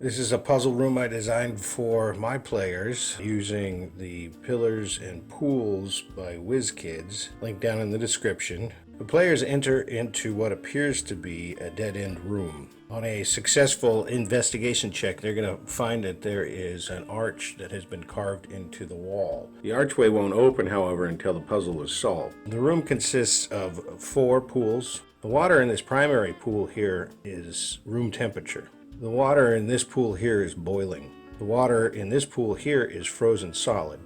This is a puzzle room I designed for my players using the Pillars and Pools by WizKids, linked down in the description. The players enter into what appears to be a dead-end room. On a successful investigation check, they're going to find that there is an arch that has been carved into the wall. The archway won't open, however, until the puzzle is solved. The room consists of 4 pools. The water in this primary pool here is room temperature. The water in this pool here is boiling. The water in this pool here is frozen solid.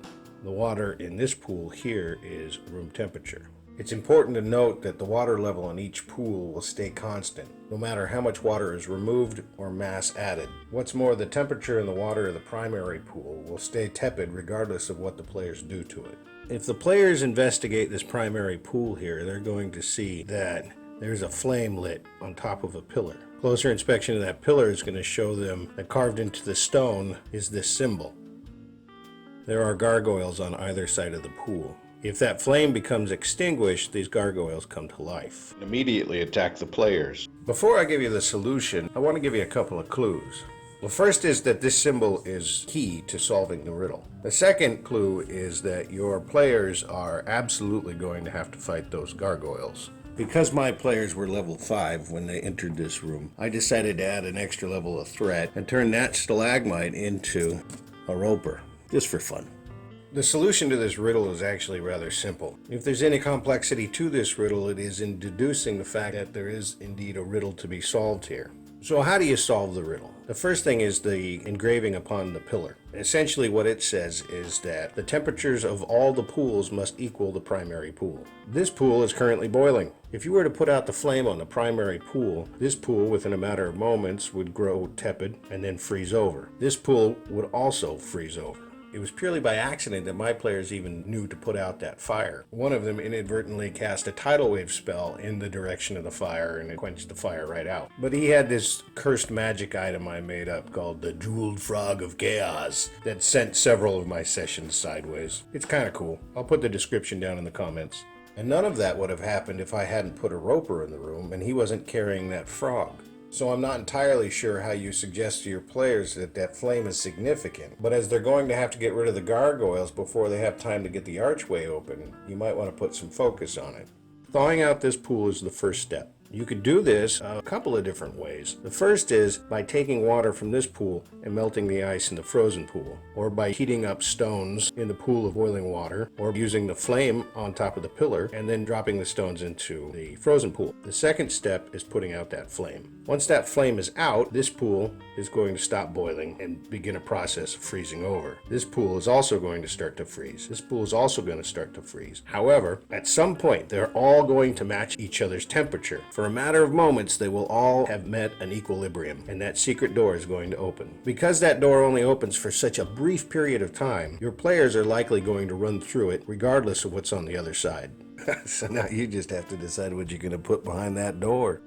The water in this pool here is room temperature. It's important to note that the water level in each pool will stay constant, no matter how much water is removed or mass added. What's more, the temperature in the water of the primary pool will stay tepid regardless of what the players do to it. If the players investigate this primary pool here, they're going to see that there's a flame lit on top of a pillar. Closer inspection of that pillar is going to show them that carved into the stone is this symbol. There are gargoyles on either side of the pool. If that flame becomes extinguished, these gargoyles come to life. Immediately attack the players. Before I give you the solution, I want to give you a couple of clues. The first is that this symbol is key to solving the riddle. The second clue is that your players are absolutely going to have to fight those gargoyles. Because my players were level 5 when they entered this room, I decided to add an extra level of threat and turn that stalagmite into a roper, just for fun. The solution to this riddle is actually rather simple. If there's any complexity to this riddle, it is in deducing the fact that there is indeed a riddle to be solved here. So how do you solve the riddle? The first thing is the engraving upon the pillar. Essentially what it says is that the temperatures of all the pools must equal the primary pool. This pool is currently boiling. If you were to put out the flame on the primary pool, this pool within a matter of moments would grow tepid and then freeze over. This pool would also freeze over. It was purely by accident that my players even knew to put out that fire. One of them inadvertently cast a tidal wave spell in the direction of the fire and it quenched the fire right out. But he had this cursed magic item I made up called the Jeweled Frog of Chaos that sent several of my sessions sideways. It's kind of cool. I'll put the description down in the comments. And none of that would have happened if I hadn't put a roper in the room and he wasn't carrying that frog. So I'm not entirely sure how you suggest to your players that that flame is significant, but as they're going to have to get rid of the gargoyles before they have time to get the archway open, you might want to put some focus on it. Thawing out this pool is the first step. You could do this a couple of different ways. The first is by taking water from this pool and melting the ice in the frozen pool, or by heating up stones in the pool of boiling water, or using the flame on top of the pillar and then dropping the stones into the frozen pool. The second step is putting out that flame. Once that flame is out, this pool is going to stop boiling and begin a process of freezing over. This pool is also going to start to freeze. This pool is also going to start to freeze. However, at some point, they're all going to match each other's temperature. For a matter of moments, they will all have met an equilibrium, and that secret door is going to open. Because that door only opens for such a brief period of time, your players are likely going to run through it regardless of what's on the other side. So now you just have to decide what you're going to put behind that door.